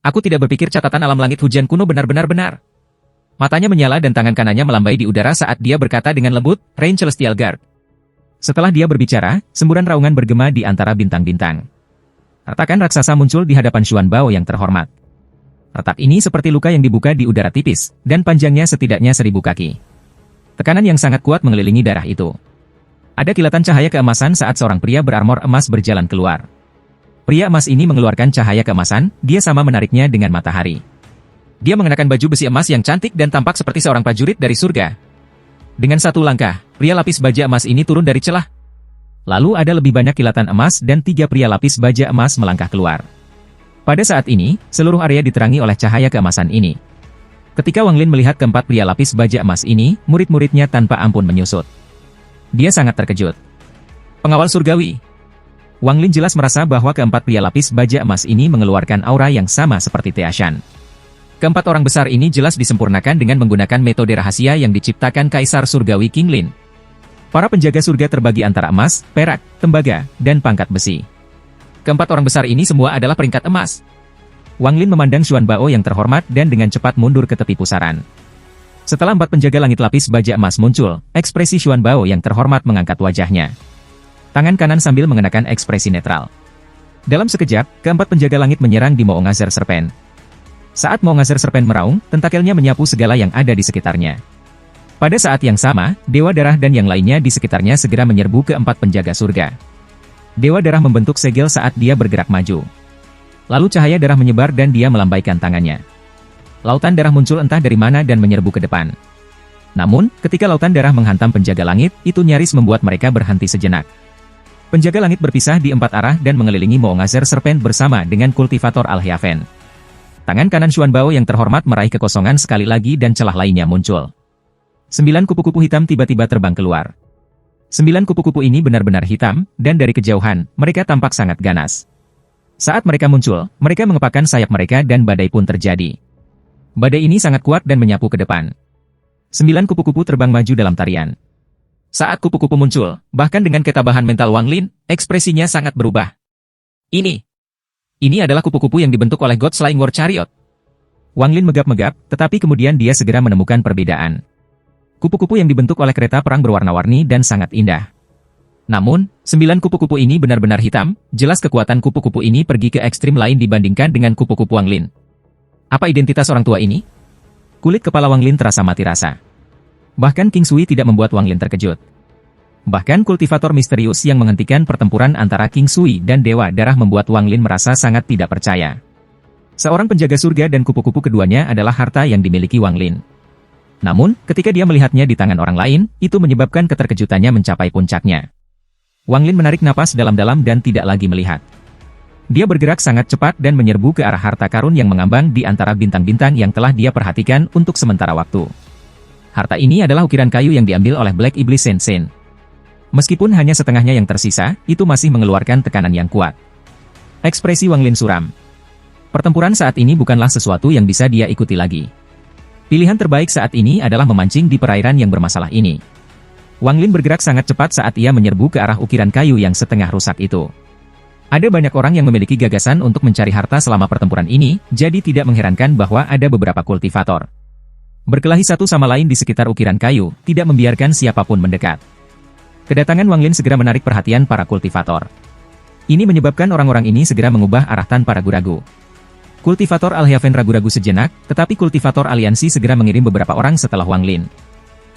Aku tidak berpikir catatan alam langit hujan kuno benar-benar benar. Matanya menyala dan tangan kanannya melambai di udara saat dia berkata dengan lembut, Rain Celestial Guard. Setelah dia berbicara, semburan raungan bergema di antara bintang-bintang. Retakan raksasa muncul di hadapan Xuan Bao yang terhormat. Retak ini seperti luka yang dibuka di udara tipis, dan panjangnya setidaknya 1000 kaki. Tekanan yang sangat kuat mengelilingi darah itu. Ada kilatan cahaya keemasan saat seorang pria berarmor emas berjalan keluar. Pria emas ini mengeluarkan cahaya keemasan, dia sama menariknya dengan matahari. Dia mengenakan baju besi emas yang cantik dan tampak seperti seorang prajurit dari surga. Dengan satu langkah, pria lapis baja emas ini turun dari celah. Lalu ada lebih banyak kilatan emas dan 3 pria lapis baja emas melangkah keluar. Pada saat ini, seluruh area diterangi oleh cahaya keemasan ini. Ketika Wang Lin melihat keempat pria lapis baja emas ini, murid-muridnya tanpa ampun menyusut. Dia sangat terkejut. Pengawal surgawi. Wang Lin jelas merasa bahwa keempat pria lapis baja emas ini mengeluarkan aura yang sama seperti Tiashan. Keempat orang besar ini jelas disempurnakan dengan menggunakan metode rahasia yang diciptakan Kaisar Surgawi King Lin. Para penjaga surga terbagi antara emas, perak, tembaga, dan pangkat besi. Keempat orang besar ini semua adalah peringkat emas. Wang Lin memandang Xuan Bao yang terhormat dan dengan cepat mundur ke tepi pusaran. Setelah 4 penjaga langit lapis baja emas muncul, ekspresi Xuan Bao yang terhormat mengangkat wajahnya. Tangan kanan sambil mengenakan ekspresi netral. Dalam sekejap, keempat penjaga langit menyerang di Moongazer Serpent. Saat Moongazer Serpent meraung, tentakelnya menyapu segala yang ada di sekitarnya. Pada saat yang sama, Dewa Darah dan yang lainnya di sekitarnya segera menyerbu keempat penjaga surga. Dewa Darah membentuk segel saat dia bergerak maju. Lalu cahaya darah menyebar dan dia melambaikan tangannya. Lautan darah muncul entah dari mana dan menyerbu ke depan. Namun, ketika lautan darah menghantam penjaga langit, itu nyaris membuat mereka berhenti sejenak. Penjaga langit berpisah di 4 arah dan mengelilingi Moongazer Serpent bersama dengan kultivator Al-Hyaven. Tangan kanan Xuan Bao yang terhormat meraih kekosongan sekali lagi dan celah lainnya muncul. 9 kupu-kupu hitam tiba-tiba terbang keluar. 9 kupu-kupu ini benar-benar hitam, dan dari kejauhan, mereka tampak sangat ganas. Saat mereka muncul, mereka mengepakkan sayap mereka dan badai pun terjadi. Badai ini sangat kuat dan menyapu ke depan. 9 kupu-kupu terbang maju dalam tarian. Saat kupu-kupu muncul, bahkan dengan ketabahan mental Wang Lin, ekspresinya sangat berubah. Ini adalah kupu-kupu yang dibentuk oleh God Slaying War Chariot. Wang Lin megap-megap, tetapi kemudian dia segera menemukan perbedaan. Kupu-kupu yang dibentuk oleh kereta perang berwarna-warni dan sangat indah. Namun, 9 kupu-kupu ini benar-benar hitam, jelas kekuatan kupu-kupu ini pergi ke ekstrim lain dibandingkan dengan kupu-kupu Wang Lin. Apa identitas orang tua ini? Kulit kepala Wang Lin terasa mati rasa. Bahkan King Sui tidak membuat Wang Lin terkejut. Bahkan kultivator misterius yang menghentikan pertempuran antara King Sui dan Dewa Darah membuat Wang Lin merasa sangat tidak percaya. Seorang penjaga surga dan kupu-kupu keduanya adalah harta yang dimiliki Wang Lin. Namun, ketika dia melihatnya di tangan orang lain, itu menyebabkan keterkejutannya mencapai puncaknya. Wang Lin menarik napas dalam-dalam dan tidak lagi melihat. Dia bergerak sangat cepat dan menyerbu ke arah harta karun yang mengambang di antara bintang-bintang yang telah dia perhatikan untuk sementara waktu. Harta ini adalah ukiran kayu yang diambil oleh Black Iblis Shen. Meskipun hanya setengahnya yang tersisa, itu masih mengeluarkan tekanan yang kuat. Ekspresi Wang Lin suram. Pertempuran saat ini bukanlah sesuatu yang bisa dia ikuti lagi. Pilihan terbaik saat ini adalah memancing di perairan yang bermasalah ini. Wang Lin bergerak sangat cepat saat ia menyerbu ke arah ukiran kayu yang setengah rusak itu. Ada banyak orang yang memiliki gagasan untuk mencari harta selama pertempuran ini, jadi tidak mengherankan bahwa ada beberapa kultivator berkelahi satu sama lain di sekitar ukiran kayu, tidak membiarkan siapapun mendekat. Kedatangan Wang Lin segera menarik perhatian para kultivator. Ini menyebabkan orang-orang ini segera mengubah arah tanpa ragu-ragu. Kultivator Al-Hyaven ragu-ragu sejenak, tetapi kultivator aliansi segera mengirim beberapa orang setelah Wang Lin.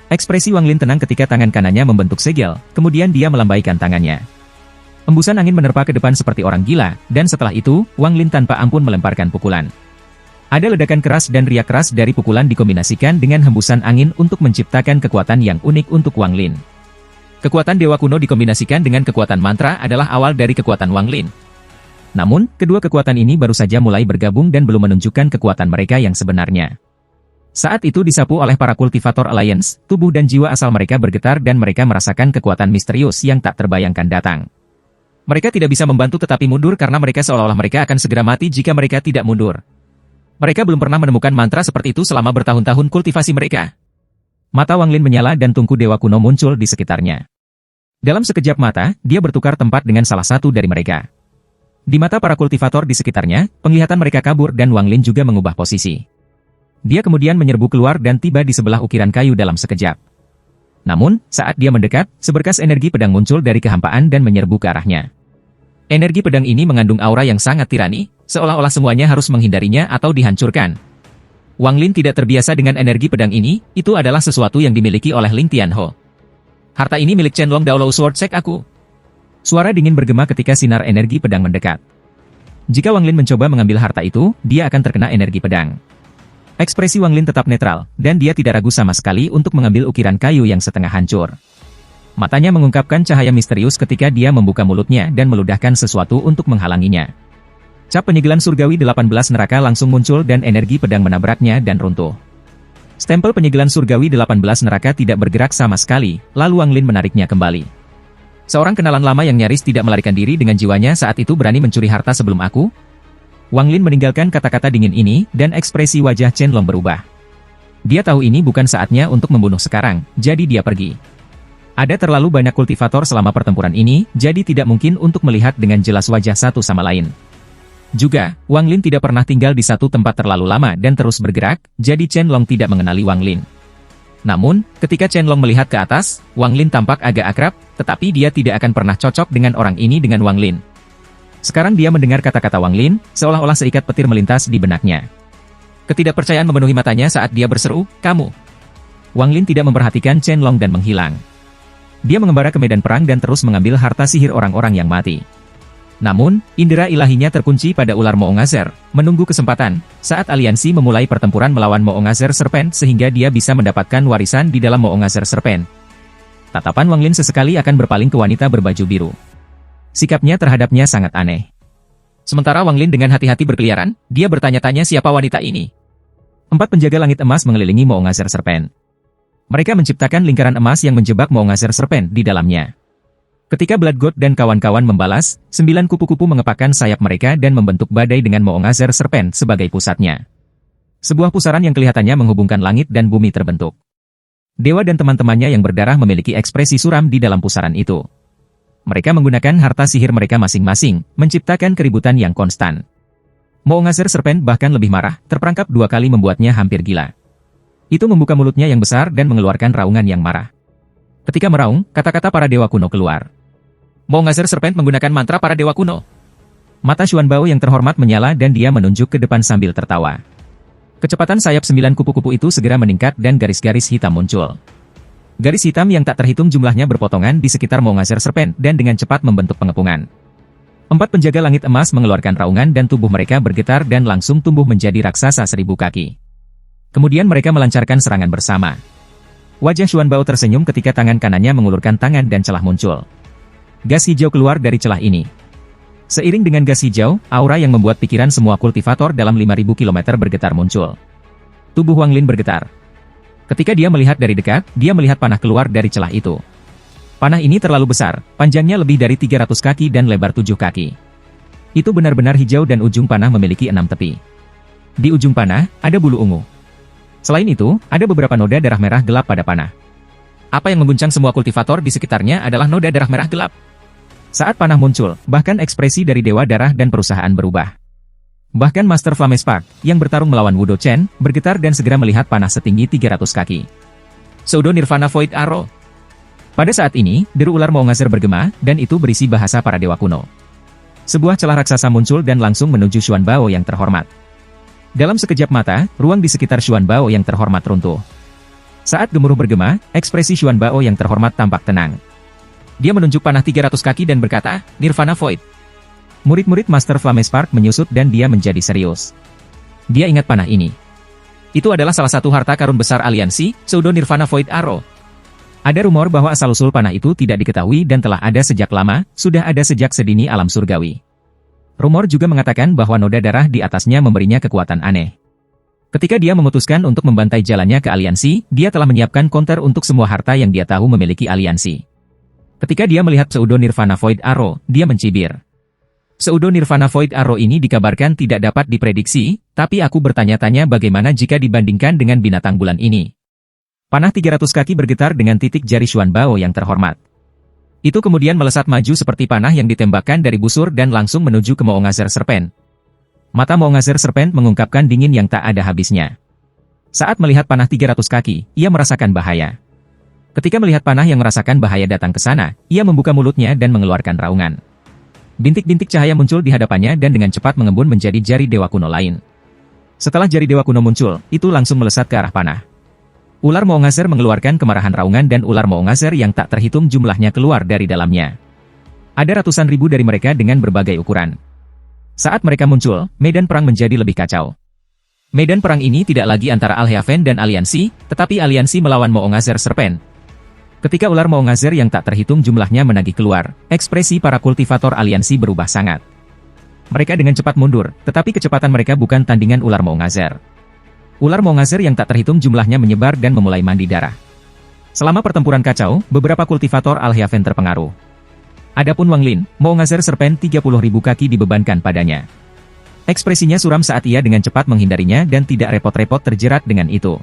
Ekspresi Wang Lin tenang ketika tangan kanannya membentuk segel, kemudian dia melambaikan tangannya. Embusan angin menerpa ke depan seperti orang gila, dan setelah itu, Wang Lin tanpa ampun melemparkan pukulan. Ada ledakan keras dan riak keras dari pukulan dikombinasikan dengan hembusan angin untuk menciptakan kekuatan yang unik untuk Wang Lin. Kekuatan Dewa Kuno dikombinasikan dengan kekuatan mantra adalah awal dari kekuatan Wang Lin. Namun, kedua kekuatan ini baru saja mulai bergabung dan belum menunjukkan kekuatan mereka yang sebenarnya. Saat itu disapu oleh para kultivator Alliance, tubuh dan jiwa asal mereka bergetar dan mereka merasakan kekuatan misterius yang tak terbayangkan datang. Mereka tidak bisa membantu tetapi mundur karena mereka seolah-olah mereka akan segera mati jika mereka tidak mundur. Mereka belum pernah menemukan mantra seperti itu selama bertahun-tahun kultivasi mereka. Mata Wang Lin menyala dan tungku Dewa Kuno muncul di sekitarnya. Dalam sekejap mata, dia bertukar tempat dengan salah satu dari mereka. Di mata para kultivator di sekitarnya, penglihatan mereka kabur dan Wang Lin juga mengubah posisi. Dia kemudian menyerbu keluar dan tiba di sebelah ukiran kayu dalam sekejap. Namun, saat dia mendekat, seberkas energi pedang muncul dari kehampaan dan menyerbu ke arahnya. Energi pedang ini mengandung aura yang sangat tirani, seolah-olah semuanya harus menghindarinya atau dihancurkan. Wang Lin tidak terbiasa dengan energi pedang ini, itu adalah sesuatu yang dimiliki oleh Ling Tianho. Harta ini milik Chen Long Daolou Sword Sek aku. Suara dingin bergema ketika sinar energi pedang mendekat. Jika Wang Lin mencoba mengambil harta itu, dia akan terkena energi pedang. Ekspresi Wang Lin tetap netral, dan dia tidak ragu sama sekali untuk mengambil ukiran kayu yang setengah hancur. Matanya mengungkapkan cahaya misterius ketika dia membuka mulutnya dan meludahkan sesuatu untuk menghalanginya. Cap penyegelan surgawi 18 neraka langsung muncul dan energi pedang menabraknya dan runtuh. Stempel penyegelan surgawi 18 neraka tidak bergerak sama sekali, lalu Wang Lin menariknya kembali. Seorang kenalan lama yang nyaris tidak melarikan diri dengan jiwanya saat itu berani mencuri harta sebelum aku? Wang Lin meninggalkan kata-kata dingin ini, dan ekspresi wajah Chen Long berubah. Dia tahu ini bukan saatnya untuk membunuh sekarang, jadi dia pergi. Ada terlalu banyak kultivator selama pertempuran ini, jadi tidak mungkin untuk melihat dengan jelas wajah satu sama lain. Juga, Wang Lin tidak pernah tinggal di satu tempat terlalu lama dan terus bergerak, jadi Chen Long tidak mengenali Wang Lin. Namun, ketika Chen Long melihat ke atas, Wang Lin tampak agak akrab, tetapi dia tidak akan pernah cocok dengan orang ini dengan Wang Lin. Sekarang dia mendengar kata-kata Wang Lin, seolah-olah seikat petir melintas di benaknya. Ketidakpercayaan memenuhi matanya saat dia berseru, "Kamu!" Wang Lin tidak memperhatikan Chen Long dan menghilang. Dia mengembara ke medan perang dan terus mengambil harta sihir orang-orang yang mati. Namun, indera ilahinya terkunci pada ular Moongazer, menunggu kesempatan, saat aliansi memulai pertempuran melawan Moongazer Serpent sehingga dia bisa mendapatkan warisan di dalam Moongazer Serpent. Tatapan Wang Lin sesekali akan berpaling ke wanita berbaju biru. Sikapnya terhadapnya sangat aneh. Sementara Wang Lin dengan hati-hati berkeliaran, dia bertanya-tanya siapa wanita ini. 4 penjaga langit emas mengelilingi Moongazer Serpent. Mereka menciptakan lingkaran emas yang menjebak Moongazer Serpent di dalamnya. Ketika Blood God dan kawan-kawan membalas, 9 kupu-kupu mengepakkan sayap mereka dan membentuk badai dengan Moongazer Serpent sebagai pusatnya. Sebuah pusaran yang kelihatannya menghubungkan langit dan bumi terbentuk. Dewa dan teman-temannya yang berdarah memiliki ekspresi suram di dalam pusaran itu. Mereka menggunakan harta sihir mereka masing-masing, menciptakan keributan yang konstan. Moongazer Serpent bahkan lebih marah, terperangkap 2 kali membuatnya hampir gila. Itu membuka mulutnya yang besar dan mengeluarkan raungan yang marah. Ketika meraung, kata-kata para dewa kuno keluar. Moongazer Serpent menggunakan mantra para dewa kuno. Mata Xuan Bao yang terhormat menyala dan dia menunjuk ke depan sambil tertawa. Kecepatan sayap 9 kupu-kupu itu segera meningkat dan garis-garis hitam muncul. Garis hitam yang tak terhitung jumlahnya berpotongan di sekitar Moongazer Serpent dan dengan cepat membentuk pengepungan. 4 penjaga langit emas mengeluarkan raungan dan tubuh mereka bergetar dan langsung tumbuh menjadi raksasa 1000 kaki. Kemudian mereka melancarkan serangan bersama. Wajah Xuan Bao tersenyum ketika tangan kanannya mengulurkan tangan dan celah muncul. Gas hijau keluar dari celah ini. Seiring dengan gas hijau, aura yang membuat pikiran semua kultivator dalam 5000 km bergetar muncul. Tubuh Wang Lin bergetar. Ketika dia melihat dari dekat, dia melihat panah keluar dari celah itu. Panah ini terlalu besar, panjangnya lebih dari 300 kaki dan lebar 7 kaki. Itu benar-benar hijau dan ujung panah memiliki 6 tepi. Di ujung panah, ada bulu ungu. Selain itu, ada beberapa noda darah merah gelap pada panah. Apa yang mengguncang semua kultivator di sekitarnya adalah noda darah merah gelap. Saat panah muncul, bahkan ekspresi dari Dewa Darah dan perusahaan berubah. Bahkan Master Flamespark, yang bertarung melawan Wudo Chen, bergetar dan segera melihat panah setinggi 300 kaki. Pseudo Nirvana Void Arrow. Pada saat ini, deru ular Moongazer bergema, dan itu berisi bahasa para dewa kuno. Sebuah celah raksasa muncul dan langsung menuju Xuan Bao yang terhormat. Dalam sekejap mata, ruang di sekitar Xuan Bao yang terhormat runtuh. Saat gemuruh bergema, ekspresi Xuan Bao yang terhormat tampak tenang. Dia menunjuk panah 300 kaki dan berkata, Nirvana Void. Murid-murid Master Flamespark menyusut dan dia menjadi serius. Dia ingat panah ini. Itu adalah salah satu harta karun besar aliansi, Pseudo Nirvana Void Arrow. Ada rumor bahwa asal-usul panah itu tidak diketahui dan telah ada sejak lama, sudah ada sejak sedini alam surgawi. Rumor juga mengatakan bahwa noda darah di atasnya memberinya kekuatan aneh. Ketika dia memutuskan untuk membantai jalannya ke aliansi, dia telah menyiapkan counter untuk semua harta yang dia tahu memiliki aliansi. Ketika dia melihat Pseudo Nirvana Void Arrow, dia mencibir. Pseudo Nirvana Void Arrow ini dikabarkan tidak dapat diprediksi, tapi aku bertanya-tanya bagaimana jika dibandingkan dengan binatang bulan ini. Panah 300 kaki bergetar dengan titik jari Xuan Bao yang terhormat. Itu kemudian melesat maju seperti panah yang ditembakkan dari busur dan langsung menuju ke Moongazer Serpent. Mata Moongazer Serpent mengungkapkan dingin yang tak ada habisnya. Saat melihat panah 300 kaki, ia merasakan bahaya. Ketika melihat panah yang merasakan bahaya datang ke sana, ia membuka mulutnya dan mengeluarkan raungan. Bintik-bintik cahaya muncul di hadapannya dan dengan cepat mengembun menjadi jari dewa kuno lain. Setelah jari dewa kuno muncul, itu langsung melesat ke arah panah. Ular Moongazer mengeluarkan kemarahan raungan dan ular Moongazer yang tak terhitung jumlahnya keluar dari dalamnya. Ada ratusan ribu dari mereka dengan berbagai ukuran. Saat mereka muncul, medan perang menjadi lebih kacau. Medan perang ini tidak lagi antara Alhaven dan Aliansi, tetapi Aliansi melawan Moongazer Serpent. Ketika ular Moongazer yang tak terhitung jumlahnya menagih keluar, ekspresi para kultivator Aliansi berubah sangat. Mereka dengan cepat mundur, tetapi kecepatan mereka bukan tandingan ular Moongazer. Ular Moongazer yang tak terhitung jumlahnya menyebar dan memulai mandi darah. Selama pertempuran kacau, beberapa kultivator Alhaven terpengaruh. Adapun Wang Lin, Moongazer Serpent 30.000 kaki dibebankan padanya. Ekspresinya suram saat ia dengan cepat menghindarinya dan tidak repot-repot terjerat dengan itu.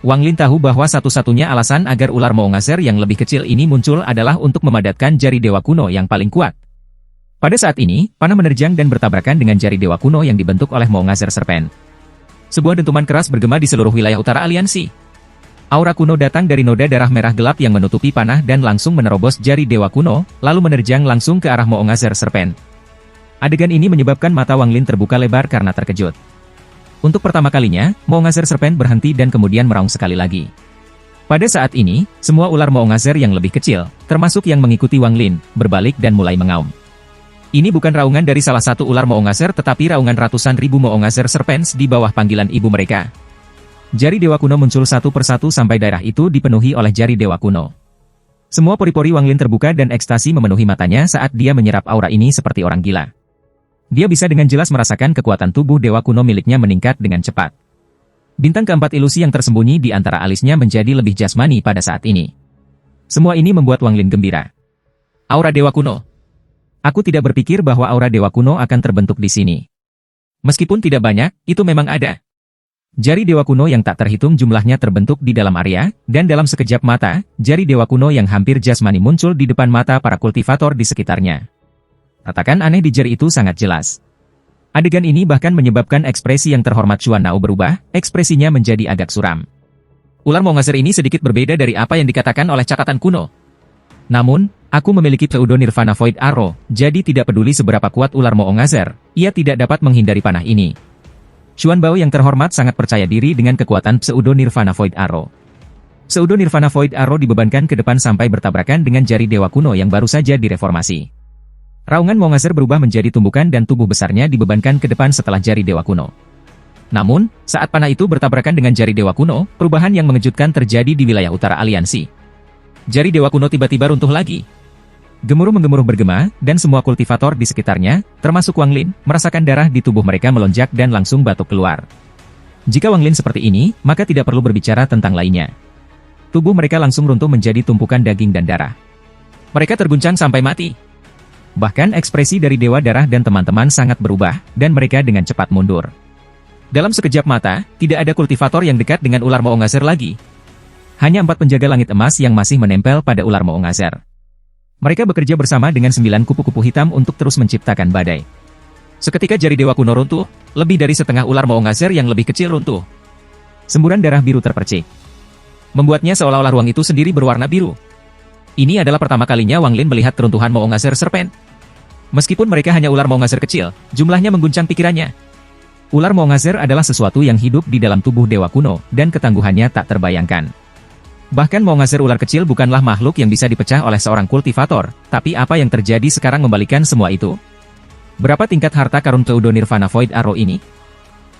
Wang Lin tahu bahwa satu-satunya alasan agar ular Moongazer yang lebih kecil ini muncul adalah untuk memadatkan jari dewa kuno yang paling kuat. Pada saat ini, panah menerjang dan bertabrakan dengan jari dewa kuno yang dibentuk oleh Moongazer Serpent. Sebuah dentuman keras bergema di seluruh wilayah utara Aliansi. Aura kuno datang dari noda darah merah gelap yang menutupi panah dan langsung menerobos jari dewa kuno, lalu menerjang langsung ke arah Moongazer Serpent. Adegan ini menyebabkan mata Wang Lin terbuka lebar karena terkejut. Untuk pertama kalinya, Moongazer Serpent berhenti dan kemudian meraung sekali lagi. Pada saat ini, semua ular Moongazer yang lebih kecil, termasuk yang mengikuti Wang Lin, berbalik dan mulai mengaum. Ini bukan raungan dari salah satu ular Moongazer tetapi raungan ratusan ribu Moongazer Serpents di bawah panggilan ibu mereka. Jari dewa kuno muncul satu persatu sampai daerah itu dipenuhi oleh jari dewa kuno. Semua pori-pori Wang Lin terbuka dan ekstasi memenuhi matanya saat dia menyerap aura ini seperti orang gila. Dia bisa dengan jelas merasakan kekuatan tubuh dewa kuno miliknya meningkat dengan cepat. Bintang keempat ilusi yang tersembunyi di antara alisnya menjadi lebih jasmani pada saat ini. Semua ini membuat Wang Lin gembira. Aura dewa kuno. Aku tidak berpikir bahwa aura dewa kuno akan terbentuk di sini. Meskipun tidak banyak, itu memang ada. Jari dewa kuno yang tak terhitung jumlahnya terbentuk di dalam area, dan dalam sekejap mata, jari dewa kuno yang hampir jasmani muncul di depan mata para kultivator di sekitarnya. Retakan aneh di jari itu sangat jelas. Adegan ini bahkan menyebabkan ekspresi yang terhormat Xuan Nao berubah, ekspresinya menjadi agak suram. Ular Moongazer ini sedikit berbeda dari apa yang dikatakan oleh catatan kuno. Namun, aku memiliki pseudo Nirvana Void Arrow, jadi tidak peduli seberapa kuat ular Moongazer, ia tidak dapat menghindari panah ini. Xuan Bao yang terhormat sangat percaya diri dengan kekuatan pseudo Nirvana Void Arrow. Pseudo Nirvana Void Arrow dibebankan ke depan sampai bertabrakan dengan jari dewa kuno yang baru saja direformasi. Raungan Moongazer berubah menjadi tumbukan dan tubuh besarnya dibebankan ke depan setelah jari dewa kuno. Namun, saat panah itu bertabrakan dengan jari dewa kuno, perubahan yang mengejutkan terjadi di wilayah utara Aliansi. Jari dewa kuno tiba-tiba runtuh lagi. Gemuruh-menggemuruh bergema, dan semua kultivator di sekitarnya, termasuk Wang Lin, merasakan darah di tubuh mereka melonjak dan langsung batuk keluar. Jika Wang Lin seperti ini, maka tidak perlu berbicara tentang lainnya. Tubuh mereka langsung runtuh menjadi tumpukan daging dan darah. Mereka terguncang sampai mati. Bahkan ekspresi dari Dewa Darah dan teman-teman sangat berubah, dan mereka dengan cepat mundur. Dalam sekejap mata, tidak ada kultivator yang dekat dengan ular Moongazer lagi. Hanya 4 penjaga langit emas yang masih menempel pada ular Moongazer. Mereka bekerja bersama dengan 9 kupu-kupu hitam untuk terus menciptakan badai. Seketika jari dewa kuno runtuh, lebih dari setengah ular Moongazer yang lebih kecil runtuh. Semburan darah biru terpercik. Membuatnya seolah-olah ruang itu sendiri berwarna biru. Ini adalah pertama kalinya Wang Lin melihat keruntuhan Moongazer Serpent. Meskipun mereka hanya ular Moongazer kecil, jumlahnya mengguncang pikirannya. Ular Moongazer adalah sesuatu yang hidup di dalam tubuh dewa kuno, dan ketangguhannya tak terbayangkan. Bahkan Moongazer ular kecil bukanlah makhluk yang bisa dipecah oleh seorang kultivator, tapi apa yang terjadi sekarang membalikan semua itu? Berapa tingkat harta karun pseudo Nirvana Void Arrow ini?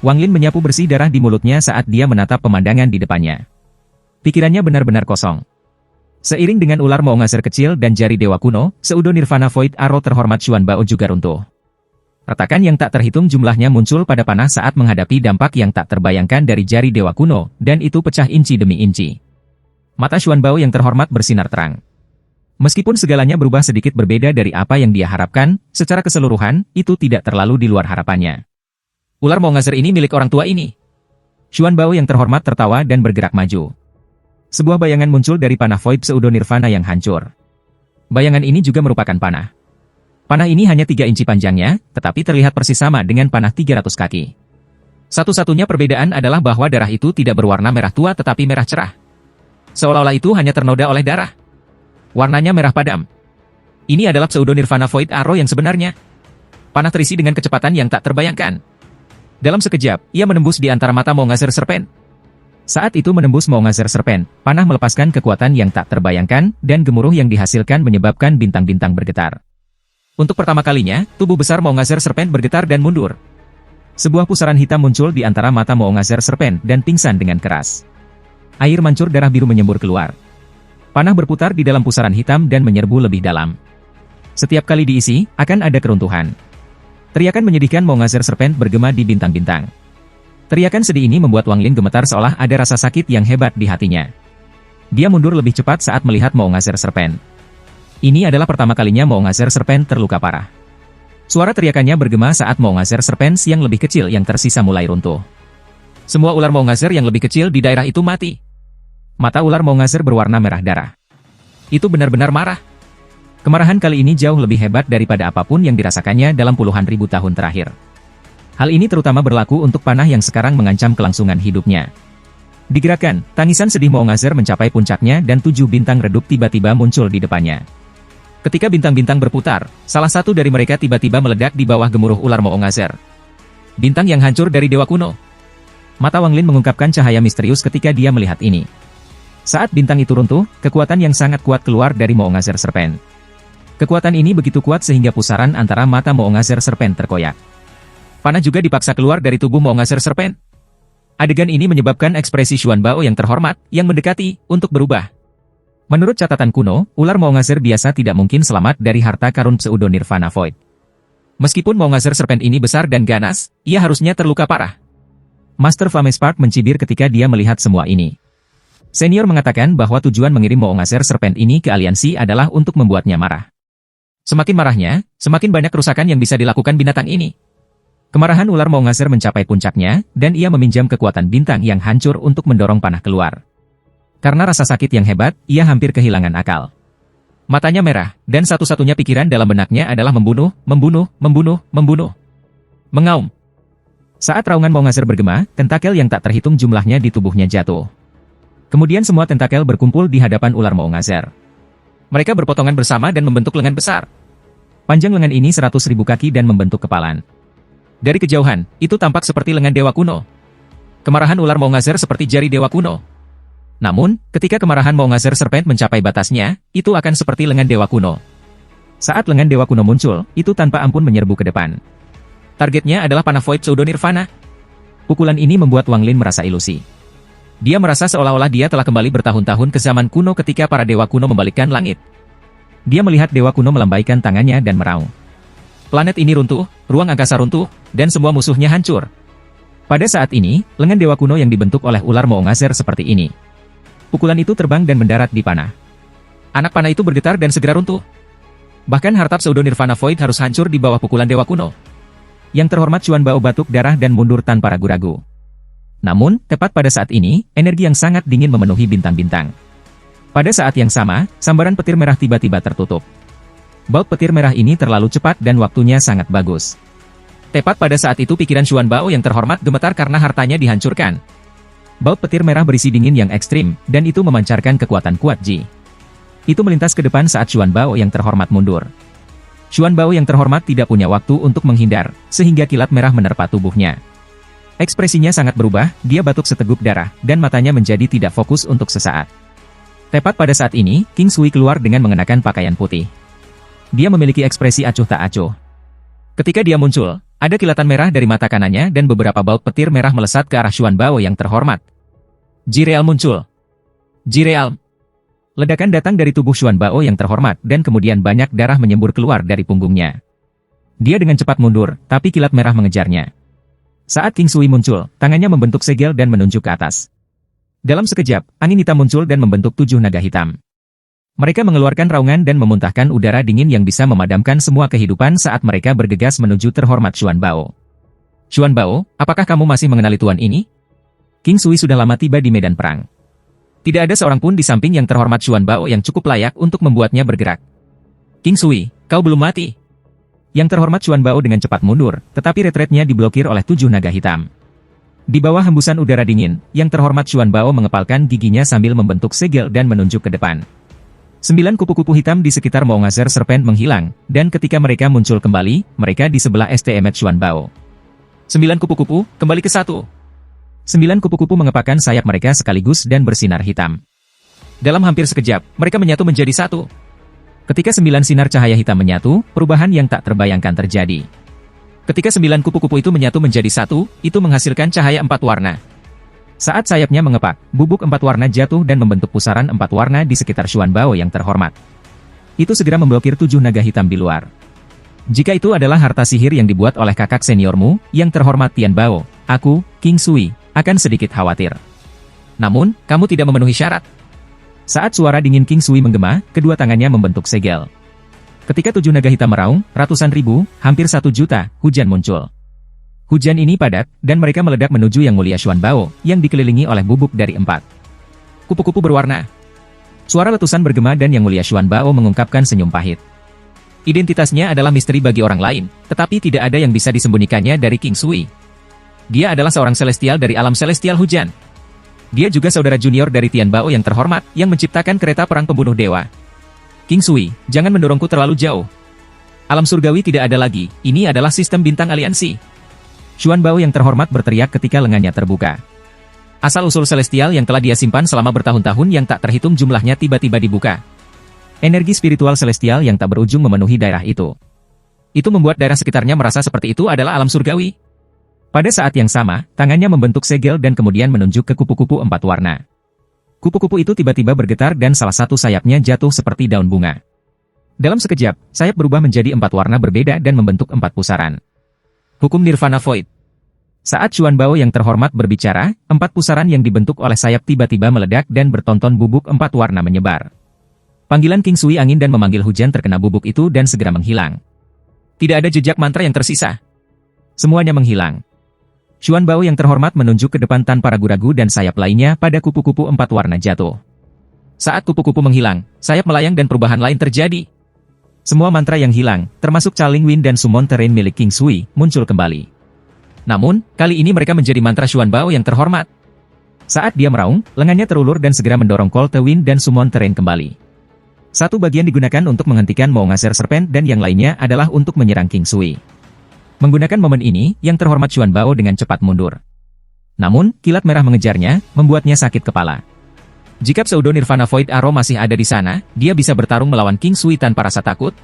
Wang Lin menyapu bersih darah di mulutnya saat dia menatap pemandangan di depannya. Pikirannya benar-benar kosong. Seiring dengan ular Moongazer kecil dan jari dewa kuno, pseudo Nirvana Void Arrow terhormat Xuan Bao juga runtuh. Retakan yang tak terhitung jumlahnya muncul pada panah saat menghadapi dampak yang tak terbayangkan dari jari dewa kuno, dan itu pecah inci demi inci. Mata Xuan Bao yang terhormat bersinar terang. Meskipun segalanya berubah sedikit berbeda dari apa yang dia harapkan, secara keseluruhan, itu tidak terlalu di luar harapannya. Ular Moongazer ini milik orang tua ini. Xuan Bao yang terhormat tertawa dan bergerak maju. Sebuah bayangan muncul dari panah Void pseudo Nirvana yang hancur. Bayangan ini juga merupakan panah. Panah ini hanya 3 inci panjangnya, tetapi terlihat persis sama dengan panah 300 kaki. Satu-satunya perbedaan adalah bahwa darah itu tidak berwarna merah tua tetapi merah cerah. Seolah-olah itu hanya ternoda oleh darah. Warnanya merah padam. Ini adalah pseudo Nirvana Void Arrow yang sebenarnya. Panah terisi dengan kecepatan yang tak terbayangkan. Dalam sekejap, ia menembus di antara mata Maungazer Serpent. Saat itu menembus Maungazer Serpent, panah melepaskan kekuatan yang tak terbayangkan, dan gemuruh yang dihasilkan menyebabkan bintang-bintang bergetar. Untuk pertama kalinya, tubuh besar Maungazer Serpent bergetar dan mundur. Sebuah pusaran hitam muncul di antara mata Maungazer Serpent dan pingsan dengan keras. Air mancur darah biru menyembur keluar. Panah berputar di dalam pusaran hitam dan menyerbu lebih dalam. Setiap kali diisi, akan ada keruntuhan. Teriakan menyedihkan Maungazer Serpent bergema di bintang-bintang. Teriakan sedih ini membuat Wang Lin gemetar seolah ada rasa sakit yang hebat di hatinya. Dia mundur lebih cepat saat melihat Maungazer Serpent. Ini adalah pertama kalinya Maungazer Serpent terluka parah. Suara teriakannya bergema saat Maungazer Serpent yang lebih kecil yang tersisa mulai runtuh. Semua ular Maungazer yang lebih kecil di daerah itu mati. Mata ular Maungazer berwarna merah darah. Itu benar-benar marah. Kemarahan kali ini jauh lebih hebat daripada apapun yang dirasakannya dalam puluhan ribu tahun terakhir. Hal ini terutama berlaku untuk panah yang sekarang mengancam kelangsungan hidupnya. Digerakkan, tangisan sedih Maungazer mencapai puncaknya dan 7 bintang redup tiba-tiba muncul di depannya. Ketika bintang-bintang berputar, salah satu dari mereka tiba-tiba meledak di bawah gemuruh ular Maungazer. Bintang yang hancur dari Dewa Kuno. Mata Wang Lin mengungkapkan cahaya misterius ketika dia melihat ini. Saat bintang itu runtuh, kekuatan yang sangat kuat keluar dari Maungazer Serpent. Kekuatan ini begitu kuat sehingga pusaran antara mata Maungazer Serpent terkoyak. Panah juga dipaksa keluar dari tubuh Maungazer Serpent. Adegan ini menyebabkan ekspresi Xuan Bao yang terhormat, yang mendekati, untuk berubah. Menurut catatan kuno, ular Maungazer biasa tidak mungkin selamat dari harta karun pseudo Nirvana Void. Meskipun Maungazer Serpent ini besar dan ganas, ia harusnya terluka parah. Master Flames Spark mencibir ketika dia melihat semua ini. Senior mengatakan bahwa tujuan mengirim Maungazer Serpent ini ke aliansi adalah untuk membuatnya marah. Semakin marahnya, semakin banyak kerusakan yang bisa dilakukan binatang ini. Kemarahan ular Maungazer mencapai puncaknya, dan ia meminjam kekuatan bintang yang hancur untuk mendorong panah keluar. Karena rasa sakit yang hebat, ia hampir kehilangan akal. Matanya merah, dan satu-satunya pikiran dalam benaknya adalah membunuh. Mengaum. Saat raungan Maungazer bergema, tentakel yang tak terhitung jumlahnya di tubuhnya jatuh. Kemudian semua tentakel berkumpul di hadapan ular Maungazer. Mereka berpotongan bersama dan membentuk lengan besar. Panjang lengan ini 100.000 kaki dan membentuk kepalan. Dari kejauhan, itu tampak seperti lengan Dewa Kuno. Kemarahan ular Maungazer seperti jari Dewa Kuno. Namun, ketika kemarahan Maungazer Serpent mencapai batasnya, itu akan seperti lengan Dewa Kuno. Saat lengan Dewa Kuno muncul, itu tanpa ampun menyerbu ke depan. Targetnya adalah panah Void Pseudo Nirvana. Pukulan ini membuat Wang Lin merasa ilusi. Dia merasa seolah-olah dia telah kembali bertahun-tahun ke zaman kuno ketika para Dewa Kuno membalikkan langit. Dia melihat Dewa Kuno melambaikan tangannya dan meraung. Planet ini runtuh, ruang angkasa runtuh, dan semua musuhnya hancur. Pada saat ini, lengan Dewa Kuno yang dibentuk oleh ular Maungazer seperti ini. Pukulan itu terbang dan mendarat di panah. Anak panah itu bergetar dan segera runtuh. Bahkan harta pseudo Nirvana Void harus hancur di bawah pukulan Dewa Kuno. Yang terhormat Xuan Bao batuk darah dan mundur tanpa ragu-ragu. Namun, tepat pada saat ini, energi yang sangat dingin memenuhi bintang-bintang. Pada saat yang sama, sambaran petir merah tiba-tiba tertutup. Baut petir merah ini terlalu cepat dan waktunya sangat bagus. Tepat pada saat itu pikiran Xuan Bao yang terhormat gemetar karena hartanya dihancurkan. Baut petir merah berisi dingin yang ekstrim, dan itu memancarkan kekuatan kuat Ji. Itu melintas ke depan saat Xuan Bao yang terhormat mundur. Xuan Bao yang terhormat tidak punya waktu untuk menghindar, sehingga kilat merah menerpa tubuhnya. Ekspresinya sangat berubah, dia batuk seteguk darah, dan matanya menjadi tidak fokus untuk sesaat. Tepat pada saat ini, King Sui keluar dengan mengenakan pakaian putih. Dia memiliki ekspresi acuh tak acuh. Ketika dia muncul, ada kilatan merah dari mata kanannya dan beberapa baut petir merah melesat ke arah Xuan Bao yang terhormat. Jireal muncul. Jireal. Ledakan datang dari tubuh Xuan Bao yang terhormat dan kemudian banyak darah menyembur keluar dari punggungnya. Dia dengan cepat mundur, tapi kilat merah mengejarnya. Saat King Sui muncul, tangannya membentuk segel dan menunjuk ke atas. Dalam sekejap, angin hitam muncul dan membentuk 7 naga hitam. Mereka mengeluarkan raungan dan memuntahkan udara dingin yang bisa memadamkan semua kehidupan saat mereka bergegas menuju terhormat Xuan Bao. Xuan Bao, apakah kamu masih mengenali tuan ini? King Sui sudah lama tiba di medan perang. Tidak ada seorang pun di samping yang terhormat Xuan Bao yang cukup layak untuk membuatnya bergerak. King Sui, kau belum mati. Yang terhormat Xuan Bao dengan cepat mundur, tetapi retretnya diblokir oleh 7 naga hitam. Di bawah hembusan udara dingin, yang terhormat Xuan Bao mengepalkan giginya sambil membentuk segel dan menunjuk ke depan. 9 kupu-kupu hitam di sekitar Maungazer Serpent menghilang, dan ketika mereka muncul kembali, mereka di sebelah STM Xuan Bao. 9 kupu-kupu, kembali ke 1. 9 kupu-kupu mengepakkan sayap mereka sekaligus dan bersinar hitam. Dalam hampir sekejap, mereka menyatu menjadi 1. Ketika 9 sinar cahaya hitam menyatu, perubahan yang tak terbayangkan terjadi. Ketika 9 kupu-kupu itu menyatu menjadi 1, itu menghasilkan cahaya 4 warna. Saat sayapnya mengepak, bubuk 4 warna jatuh dan membentuk pusaran 4 warna di sekitar Xuan Bao yang terhormat. Itu segera memblokir 7 naga hitam di luar. Jika itu adalah harta sihir yang dibuat oleh kakak seniormu, yang terhormat Tian Bao, aku, King Sui, akan sedikit khawatir. Namun, kamu tidak memenuhi syarat. Saat suara dingin King Sui menggema, kedua tangannya membentuk segel. Ketika 7 naga hitam meraung, ratusan ribu, hampir 1 juta, hujan muncul. Hujan ini padat, dan mereka meledak menuju Yang Mulia Xuan Bao, yang dikelilingi oleh bubuk dari 4 kupu-kupu berwarna. Suara letusan bergema dan Yang Mulia Xuan Bao mengungkapkan senyum pahit. Identitasnya adalah misteri bagi orang lain, tetapi tidak ada yang bisa disembunyikannya dari King Sui. Dia adalah seorang celestial dari alam celestial hujan. Dia juga saudara junior dari Tian Bao yang terhormat, yang menciptakan kereta perang pembunuh dewa. King Sui, jangan mendorongku terlalu jauh. Alam surgawi tidak ada lagi, ini adalah sistem bintang aliansi. Xuan Bao yang terhormat berteriak ketika lengannya terbuka. Asal-usul celestial yang telah dia simpan selama bertahun-tahun yang tak terhitung jumlahnya tiba-tiba dibuka. Energi spiritual celestial yang tak berujung memenuhi daerah itu. Itu membuat daerah sekitarnya merasa seperti itu adalah alam surgawi. Pada saat yang sama, tangannya membentuk segel dan kemudian menunjuk ke kupu-kupu 4 warna. Kupu-kupu itu tiba-tiba bergetar dan salah satu sayapnya jatuh seperti daun bunga. Dalam sekejap, sayap berubah menjadi 4 warna berbeda dan membentuk 4 pusaran. Hukum Nirvana Void. Saat Xuan Bao yang terhormat berbicara, 4 pusaran yang dibentuk oleh sayap tiba-tiba meledak dan bertonton bubuk 4 warna menyebar. Panggilan King Sui angin dan memanggil hujan terkena bubuk itu dan segera menghilang. Tidak ada jejak mantra yang tersisa. Semuanya menghilang. Xuan Bao yang terhormat menunjuk ke depan tanpa ragu-ragu dan sayap lainnya pada kupu-kupu 4 warna jatuh. Saat kupu-kupu menghilang, sayap melayang dan perubahan lain terjadi. Semua mantra yang hilang, termasuk Chaling Wind dan Summon Terrain milik King Sui, muncul kembali. Namun, kali ini mereka menjadi mantra Xuan Bao yang terhormat. Saat dia meraung, lengannya terulur dan segera mendorong Cold Wind dan Summon Terrain kembali. Satu bagian digunakan untuk menghentikan Maungazer Serpent dan yang lainnya adalah untuk menyerang King Sui. Menggunakan momen ini, yang terhormat Xuan Bao dengan cepat mundur. Namun, kilat merah mengejarnya, membuatnya sakit kepala. Jika pseudo Nirvana Void Arrow masih ada di sana, dia bisa bertarung melawan King Sui tanpa rasa takut.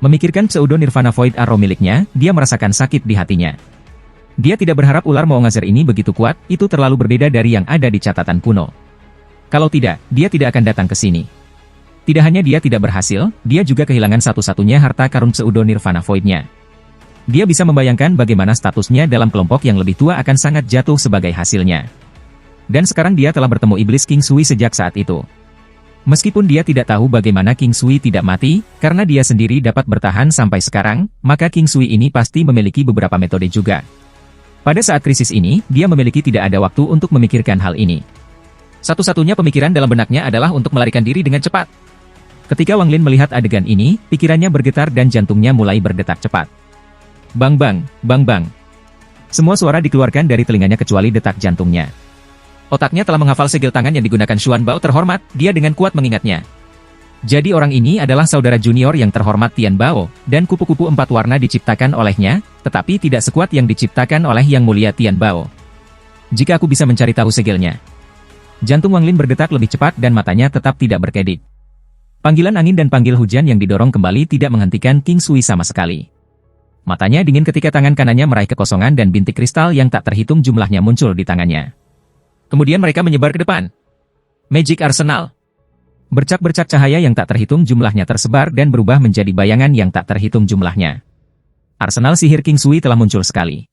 Memikirkan pseudo Nirvana Void Arrow miliknya, dia merasakan sakit di hatinya. Dia tidak berharap ular Maungazer ini begitu kuat, itu terlalu berbeda dari yang ada di catatan kuno. Kalau tidak, dia tidak akan datang ke sini. Tidak hanya dia tidak berhasil, dia juga kehilangan satu-satunya harta karun pseudo Nirvana Void-nya. Dia bisa membayangkan bagaimana statusnya dalam kelompok yang lebih tua akan sangat jatuh sebagai hasilnya. Dan sekarang dia telah bertemu Iblis King Sui sejak saat itu. Meskipun dia tidak tahu bagaimana King Sui tidak mati, karena dia sendiri dapat bertahan sampai sekarang, maka King Sui ini pasti memiliki beberapa metode juga. Pada saat krisis ini, dia memiliki tidak ada waktu untuk memikirkan hal ini. Satu-satunya pemikiran dalam benaknya adalah untuk melarikan diri dengan cepat. Ketika Wang Lin melihat adegan ini, pikirannya bergetar dan jantungnya mulai berdetak cepat. Bang bang, bang bang. Semua suara dikeluarkan dari telinganya kecuali detak jantungnya. Otaknya telah menghafal segel tangan yang digunakan Xuan Bao terhormat, dia dengan kuat mengingatnya. Jadi orang ini adalah saudara junior yang terhormat Tian Bao, dan kupu-kupu 4 warna diciptakan olehnya, tetapi tidak sekuat yang diciptakan oleh Yang Mulia Tian Bao. Jika aku bisa mencari tahu segelnya. Jantung Wang Lin berdetak lebih cepat dan matanya tetap tidak berkedip. Panggilan angin dan panggil hujan yang didorong kembali tidak menghentikan King Sui sama sekali. Matanya dingin ketika tangan kanannya meraih kekosongan dan bintik kristal yang tak terhitung jumlahnya muncul di tangannya. Kemudian mereka menyebar ke depan. Magic Arsenal. Bercak-bercak cahaya yang tak terhitung jumlahnya tersebar dan berubah menjadi bayangan yang tak terhitung jumlahnya. Arsenal sihir King Sui telah muncul sekali.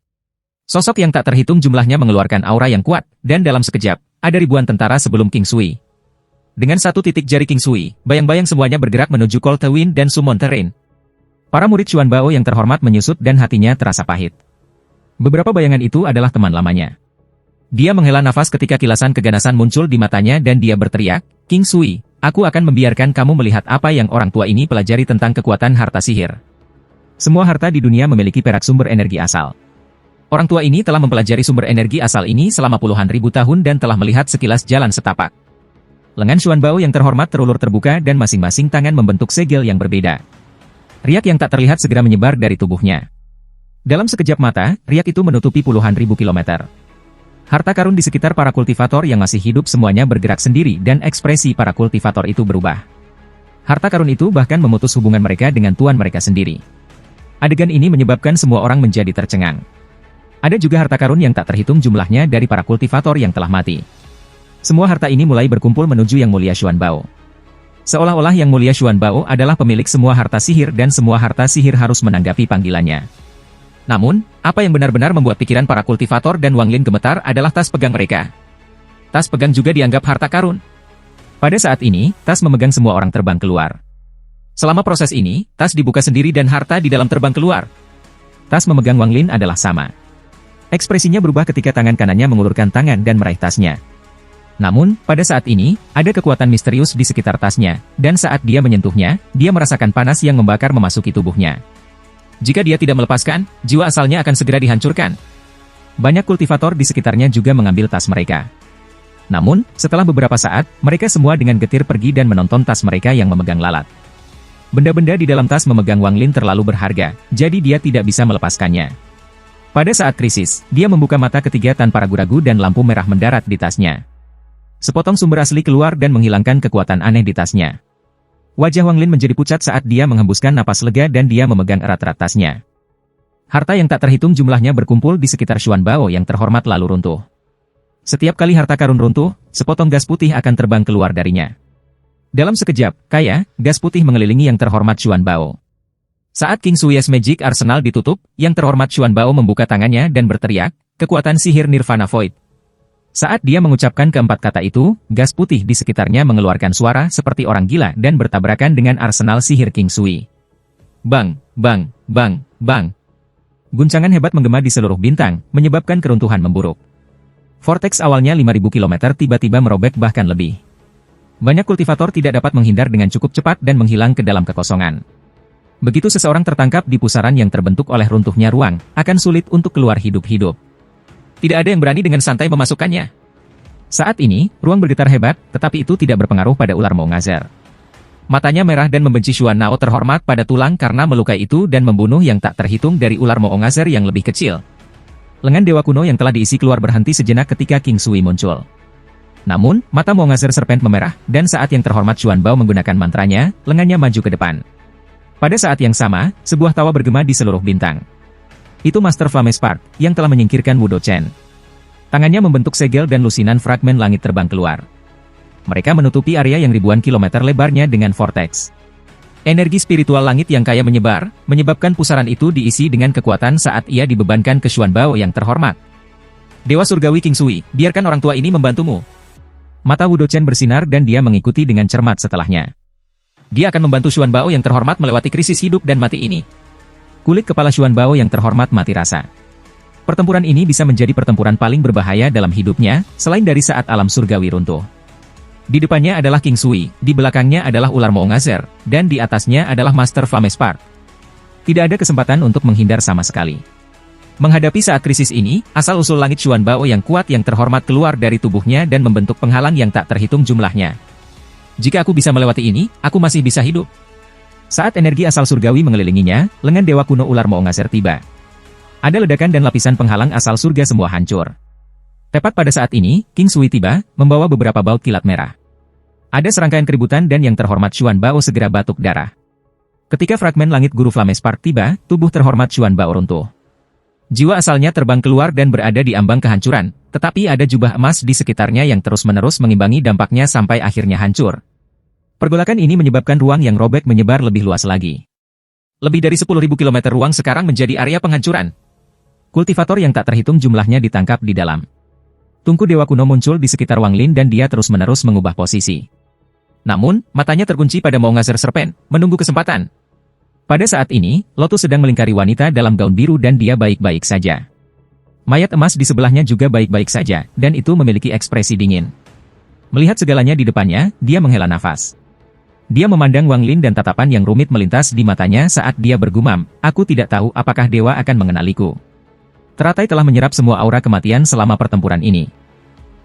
Sosok yang tak terhitung jumlahnya mengeluarkan aura yang kuat, dan dalam sekejap, ada ribuan tentara sebelum King Sui. Dengan satu titik jari King Sui, bayang-bayang semuanya bergerak menuju Cold Wind dan Summon Terrain. Para murid Xuan Bao yang terhormat menyusut dan hatinya terasa pahit. Beberapa bayangan itu adalah teman lamanya. Dia menghela nafas ketika kilasan keganasan muncul di matanya dan dia berteriak, King Sui, Aku akan membiarkan kamu melihat apa yang orang tua ini pelajari tentang kekuatan harta sihir. Semua harta di dunia memiliki perak sumber energi asal. Orang tua ini telah mempelajari sumber energi asal ini selama puluhan ribu tahun dan telah melihat sekilas jalan setapak. Lengan Xuan Bao yang terhormat terulur terbuka dan masing-masing tangan membentuk segel yang berbeda. Riak yang tak terlihat segera menyebar dari tubuhnya. Dalam sekejap mata, riak itu menutupi puluhan ribu kilometer. Harta karun di sekitar para kultivator yang masih hidup semuanya bergerak sendiri dan ekspresi para kultivator itu berubah. Harta karun itu bahkan memutus hubungan mereka dengan tuan mereka sendiri. Adegan ini menyebabkan semua orang menjadi tercengang. Ada juga harta karun yang tak terhitung jumlahnya dari para kultivator yang telah mati. Semua harta ini mulai berkumpul menuju Yang Mulia Xuan Bao. Seolah-olah Yang Mulia Xuan Bao adalah pemilik semua harta sihir dan semua harta sihir harus menanggapi panggilannya. Namun, apa yang benar-benar membuat pikiran para kultivator dan Wang Lin gemetar adalah tas pegang mereka. Tas pegang juga dianggap harta karun. Pada saat ini, tas memegang semua orang terbang keluar. Selama proses ini, tas dibuka sendiri dan harta di dalam terbang keluar. Tas memegang Wang Lin adalah sama. Ekspresinya berubah ketika tangan kanannya mengulurkan tangan dan meraih tasnya. Namun, pada saat ini, ada kekuatan misterius di sekitar tasnya, dan saat dia menyentuhnya, dia merasakan panas yang membakar memasuki tubuhnya. Jika dia tidak melepaskan, jiwa asalnya akan segera dihancurkan. Banyak kultivator di sekitarnya juga mengambil tas mereka. Namun, setelah beberapa saat, mereka semua dengan getir pergi dan menonton tas mereka yang memegang lalat. Benda-benda di dalam tas memegang Wang Lin terlalu berharga, jadi dia tidak bisa melepaskannya. Pada saat krisis, dia membuka mata ketiga tanpa ragu-ragu dan lampu merah mendarat di tasnya. Sepotong sumber asli keluar dan menghilangkan kekuatan aneh di tasnya. Wajah Wang Lin menjadi pucat saat dia menghembuskan napas lega dan dia memegang erat-erat tasnya. Harta yang tak terhitung jumlahnya berkumpul di sekitar Xuan Bao yang terhormat lalu runtuh. Setiap kali harta karun runtuh, sepotong gas putih akan terbang keluar darinya. Dalam sekejap, gas putih mengelilingi yang terhormat Xuan Bao. Saat King Sui's Magic Arsenal ditutup, yang terhormat Xuan Bao membuka tangannya dan berteriak, kekuatan sihir Nirvana Void. Saat dia mengucapkan keempat kata itu, gas putih di sekitarnya mengeluarkan suara seperti orang gila dan bertabrakan dengan arsenal sihir King Sui. Bang, bang, bang, bang. Guncangan hebat menggema di seluruh bintang, menyebabkan keruntuhan memburuk. Vortex awalnya 5.000 km tiba-tiba merobek bahkan lebih. Banyak kultivator tidak dapat menghindar dengan cukup cepat dan menghilang ke dalam kekosongan. Begitu seseorang tertangkap di pusaran yang terbentuk oleh runtuhnya ruang, akan sulit untuk keluar hidup-hidup. Tidak ada yang berani dengan santai memasukkannya. Saat ini, ruang bergetar hebat, tetapi itu tidak berpengaruh pada ular Maungazer. Matanya merah dan membenci Xuan Nao terhormat pada tulang karena melukai itu dan membunuh yang tak terhitung dari ular Maungazer yang lebih kecil. Lengan dewa kuno yang telah diisi keluar berhenti sejenak ketika King Sui muncul. Namun, mata Maungazer Serpent memerah, dan saat yang terhormat Xuan Bao menggunakan mantranya, lengannya maju ke depan. Pada saat yang sama, sebuah tawa bergema di seluruh bintang. Itu Master Flame Spark, yang telah menyingkirkan Wudo Chen. Tangannya membentuk segel dan lusinan fragmen langit terbang keluar. Mereka menutupi area yang ribuan kilometer lebarnya dengan vortex. Energi spiritual langit yang kaya menyebar, menyebabkan pusaran itu diisi dengan kekuatan saat ia dibebankan ke Xuan Bao yang terhormat. Dewa Surgawi King Sui, biarkan orang tua ini membantumu. Mata Wudo Chen bersinar dan dia mengikuti dengan cermat setelahnya. Dia akan membantu Xuan Bao yang terhormat melewati krisis hidup dan mati ini. Kulit kepala Xuan Bao yang terhormat mati rasa. Pertempuran ini bisa menjadi pertempuran paling berbahaya dalam hidupnya, selain dari saat alam surgawi runtuh. Di depannya adalah King Sui, di belakangnya adalah ular Maungazer, dan di atasnya adalah Master Flame Spark. Tidak ada kesempatan untuk menghindar sama sekali. Menghadapi saat krisis ini, asal-usul langit Xuan Bao yang kuat yang terhormat keluar dari tubuhnya dan membentuk penghalang yang tak terhitung jumlahnya. Jika aku bisa melewati ini, aku masih bisa hidup. Saat energi asal surgawi mengelilinginya, lengan dewa kuno ular Maungazer tiba. Ada ledakan dan lapisan penghalang asal surga semua hancur. Tepat pada saat ini, King Sui tiba, membawa beberapa baut kilat merah. Ada serangkaian keributan dan yang terhormat Xuan Bao segera batuk darah. Ketika fragmen langit Guru Flame Spark tiba, tubuh terhormat Xuan Bao runtuh. Jiwa asalnya terbang keluar dan berada di ambang kehancuran, tetapi ada jubah emas di sekitarnya yang terus-menerus mengimbangi dampaknya sampai akhirnya hancur. Pergolakan ini menyebabkan ruang yang robek menyebar lebih luas lagi. Lebih dari 10.000 km ruang sekarang menjadi area penghancuran. Kultivator yang tak terhitung jumlahnya ditangkap di dalam. Tungku dewa kuno muncul di sekitar Wang Lin dan dia terus-menerus mengubah posisi. Namun, matanya terkunci pada Maungazer Serpent, menunggu kesempatan. Pada saat ini, Lotus sedang melingkari wanita dalam gaun biru dan dia baik-baik saja. Mayat emas di sebelahnya juga baik-baik saja, dan itu memiliki ekspresi dingin. Melihat segalanya di depannya, dia menghela nafas. Dia memandang Wang Lin dan tatapan yang rumit melintas di matanya saat dia bergumam, "Aku tidak tahu apakah dewa akan mengenaliku." Teratai telah menyerap semua aura kematian selama pertempuran ini.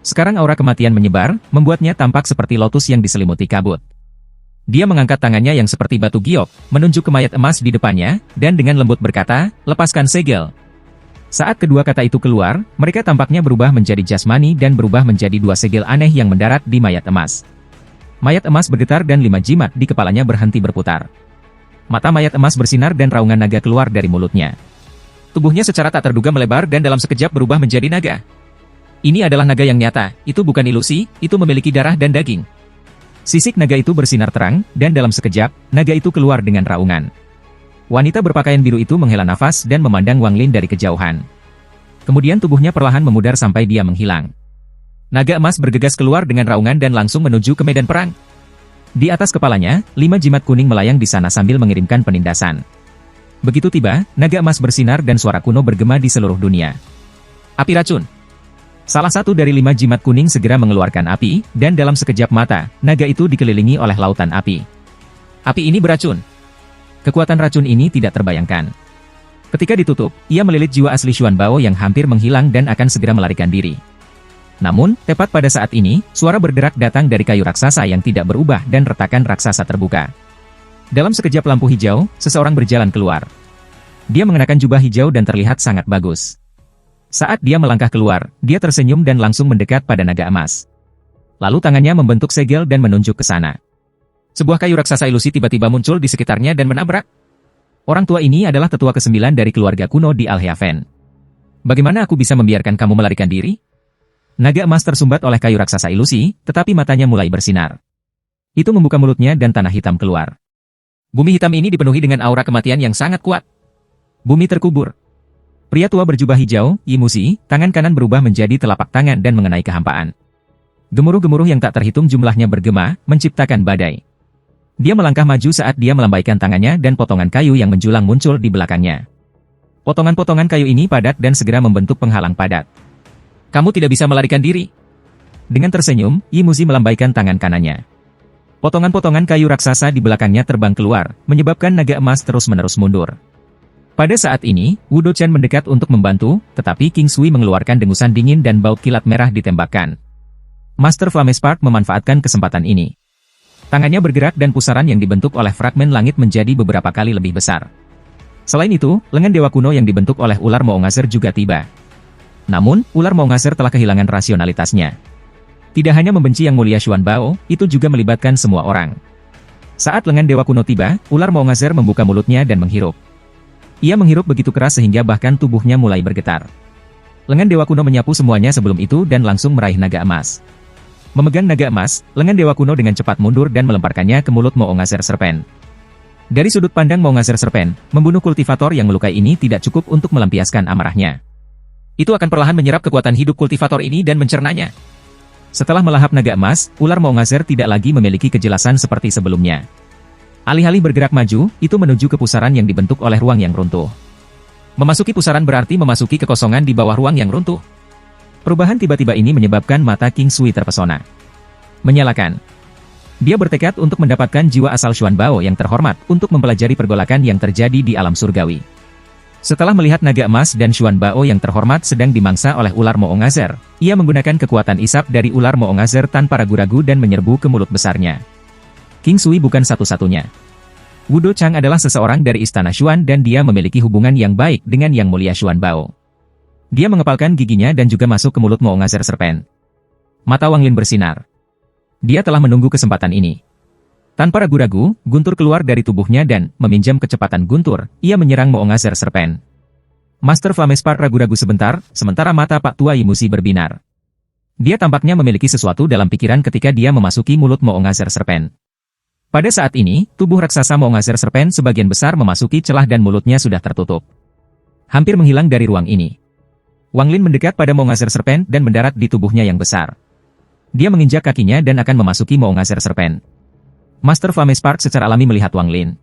Sekarang aura kematian menyebar, membuatnya tampak seperti lotus yang diselimuti kabut. Dia mengangkat tangannya yang seperti batu giok, menunjuk ke mayat emas di depannya, dan dengan lembut berkata, "Lepaskan segel." Saat kedua kata itu keluar, mereka tampaknya berubah menjadi jasmani dan berubah menjadi dua segel aneh yang mendarat di mayat emas. Mayat emas bergetar dan 5 jimat di kepalanya berhenti berputar. Mata mayat emas bersinar dan raungan naga keluar dari mulutnya. Tubuhnya secara tak terduga melebar dan dalam sekejap berubah menjadi naga. Ini adalah naga yang nyata, itu bukan ilusi, itu memiliki darah dan daging. Sisik naga itu bersinar terang, dan dalam sekejap, naga itu keluar dengan raungan. Wanita berpakaian biru itu menghela nafas dan memandang Wang Lin dari kejauhan. Kemudian tubuhnya perlahan memudar sampai dia menghilang. Naga emas bergegas keluar dengan raungan dan langsung menuju ke medan perang. Di atas kepalanya, 5 jimat kuning melayang di sana sambil mengirimkan penindasan. Begitu tiba, naga emas bersinar dan suara kuno bergema di seluruh dunia. Api racun. Salah satu dari 5 jimat kuning segera mengeluarkan api, dan dalam sekejap mata, naga itu dikelilingi oleh lautan api. Api ini beracun. Kekuatan racun ini tidak terbayangkan. Ketika ditutup, ia melilit jiwa asli Xuan Bao yang hampir menghilang dan akan segera melarikan diri. Namun, tepat pada saat ini, suara bergerak datang dari kayu raksasa yang tidak berubah dan retakan raksasa terbuka. Dalam sekejap lampu hijau, seseorang berjalan keluar. Dia mengenakan jubah hijau dan terlihat sangat bagus. Saat dia melangkah keluar, dia tersenyum dan langsung mendekat pada naga emas. Lalu tangannya membentuk segel dan menunjuk ke sana. Sebuah kayu raksasa ilusi tiba-tiba muncul di sekitarnya dan menabrak. Orang tua ini adalah tetua ke-9 dari keluarga kuno di Al-Heaven. Bagaimana aku bisa membiarkan kamu melarikan diri? Naga emas tersumbat oleh kayu raksasa ilusi, tetapi matanya mulai bersinar. Itu membuka mulutnya dan tanah hitam keluar. Bumi hitam ini dipenuhi dengan aura kematian yang sangat kuat. Bumi terkubur. Pria tua berjubah hijau, Yimusi, tangan kanan berubah menjadi telapak tangan dan mengenai kehampaan. Gemuruh-gemuruh yang tak terhitung jumlahnya bergema, menciptakan badai. Dia melangkah maju saat dia melambaikan tangannya dan potongan kayu yang menjulang muncul di belakangnya. Potongan-potongan kayu ini padat dan segera membentuk penghalang padat. Kamu tidak bisa melarikan diri. Dengan tersenyum, Yimusi melambaikan tangan kanannya. Potongan-potongan kayu raksasa di belakangnya terbang keluar, menyebabkan naga emas terus-menerus mundur. Pada saat ini, Wu Dochen mendekat untuk membantu, tetapi King Sui mengeluarkan dengusan dingin dan baut kilat merah ditembakkan. Master Flamespark memanfaatkan kesempatan ini. Tangannya bergerak dan pusaran yang dibentuk oleh fragmen langit menjadi beberapa kali lebih besar. Selain itu, lengan dewa kuno yang dibentuk oleh ular Moongazer juga tiba. Namun, ular Moongazer telah kehilangan rasionalitasnya. Tidak hanya membenci yang mulia Xuan Bao, itu juga melibatkan semua orang. Saat lengan dewa kuno tiba, ular Moongazer membuka mulutnya dan menghirup. Ia menghirup begitu keras sehingga bahkan tubuhnya mulai bergetar. Lengan dewa kuno menyapu semuanya sebelum itu dan langsung meraih naga emas. Memegang naga emas, lengan dewa kuno dengan cepat mundur dan melemparkannya ke mulut Moongazer Serpent. Dari sudut pandang Moongazer Serpent, membunuh kultivator yang melukai ini tidak cukup untuk melampiaskan amarahnya. Itu akan perlahan menyerap kekuatan hidup kultivator ini dan mencernanya. Setelah melahap naga emas, ular Moongazer tidak lagi memiliki kejelasan seperti sebelumnya. Alih-alih bergerak maju, itu menuju ke pusaran yang dibentuk oleh ruang yang runtuh. Memasuki pusaran berarti memasuki kekosongan di bawah ruang yang runtuh. Perubahan tiba-tiba ini menyebabkan mata King Sui terpesona. Menyalakan. Dia bertekad untuk mendapatkan jiwa asal Xuan Bao yang terhormat untuk mempelajari pergolakan yang terjadi di alam surgawi. Setelah melihat naga emas dan Xuan Bao yang terhormat sedang dimangsa oleh ular Moongazer, ia menggunakan kekuatan isap dari ular Moongazer tanpa ragu-ragu dan menyerbu ke mulut besarnya. King Sui bukan satu-satunya. Wu Dochang adalah seseorang dari Istana Xuan dan dia memiliki hubungan yang baik dengan Yang Mulia Xuan Bao. Dia mengepalkan giginya dan juga masuk ke mulut Moongazer Serpent. Mata Wang Lin bersinar. Dia telah menunggu kesempatan ini. Tanpa ragu-ragu, guntur keluar dari tubuhnya dan, meminjam kecepatan guntur, ia menyerang Moongazer Serpent. Master Flamespark ragu-ragu sebentar, sementara mata Pak Tua Yimusi berbinar. Dia tampaknya memiliki sesuatu dalam pikiran ketika dia memasuki mulut Moongazer Serpent. Pada saat ini, tubuh raksasa Moongazer Serpent sebagian besar memasuki celah dan mulutnya sudah tertutup. Hampir menghilang dari ruang ini. Wang Lin mendekat pada Moongazer Serpent dan mendarat di tubuhnya yang besar. Dia menginjak kakinya dan akan memasuki Moongazer Serpent. Master Flamespark secara alami melihat Wang Lin.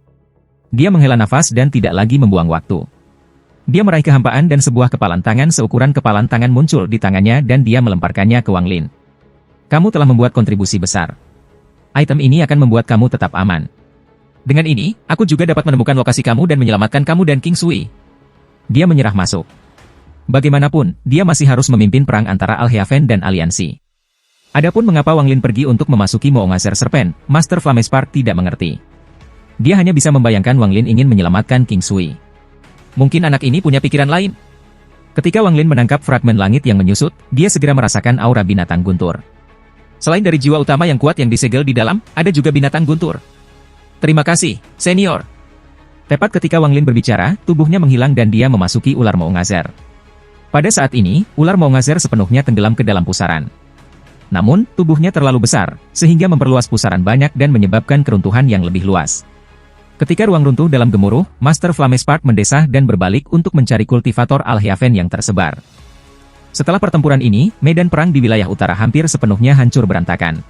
Dia menghela nafas dan tidak lagi membuang waktu. Dia meraih kehampaan dan sebuah kepalan tangan seukuran kepalan tangan muncul di tangannya dan dia melemparkannya ke Wang Lin. Kamu telah membuat kontribusi besar. Item ini akan membuat kamu tetap aman. Dengan ini, aku juga dapat menemukan lokasi kamu dan menyelamatkan kamu dan King Sui. Dia menyerah masuk. Bagaimanapun, dia masih harus memimpin perang antara Alhaven dan Aliansi. Adapun mengapa Wang Lin pergi untuk memasuki Moongazer Serpent, Master Flamespark tidak mengerti. Dia hanya bisa membayangkan Wang Lin ingin menyelamatkan King Sui. Mungkin anak ini punya pikiran lain. Ketika Wang Lin menangkap fragmen langit yang menyusut, dia segera merasakan aura binatang guntur. Selain dari jiwa utama yang kuat yang disegel di dalam, ada juga binatang guntur. Terima kasih, senior. Tepat ketika Wang Lin berbicara, tubuhnya menghilang dan dia memasuki ular Moongazer. Pada saat ini, ular Moongazer sepenuhnya tenggelam ke dalam pusaran. Namun, tubuhnya terlalu besar, sehingga memperluas pusaran banyak dan menyebabkan keruntuhan yang lebih luas. Ketika ruang runtuh dalam gemuruh, Master Flamespark mendesah dan berbalik untuk mencari kultivator Alhaven yang tersebar. Setelah pertempuran ini, medan perang di wilayah utara hampir sepenuhnya hancur berantakan.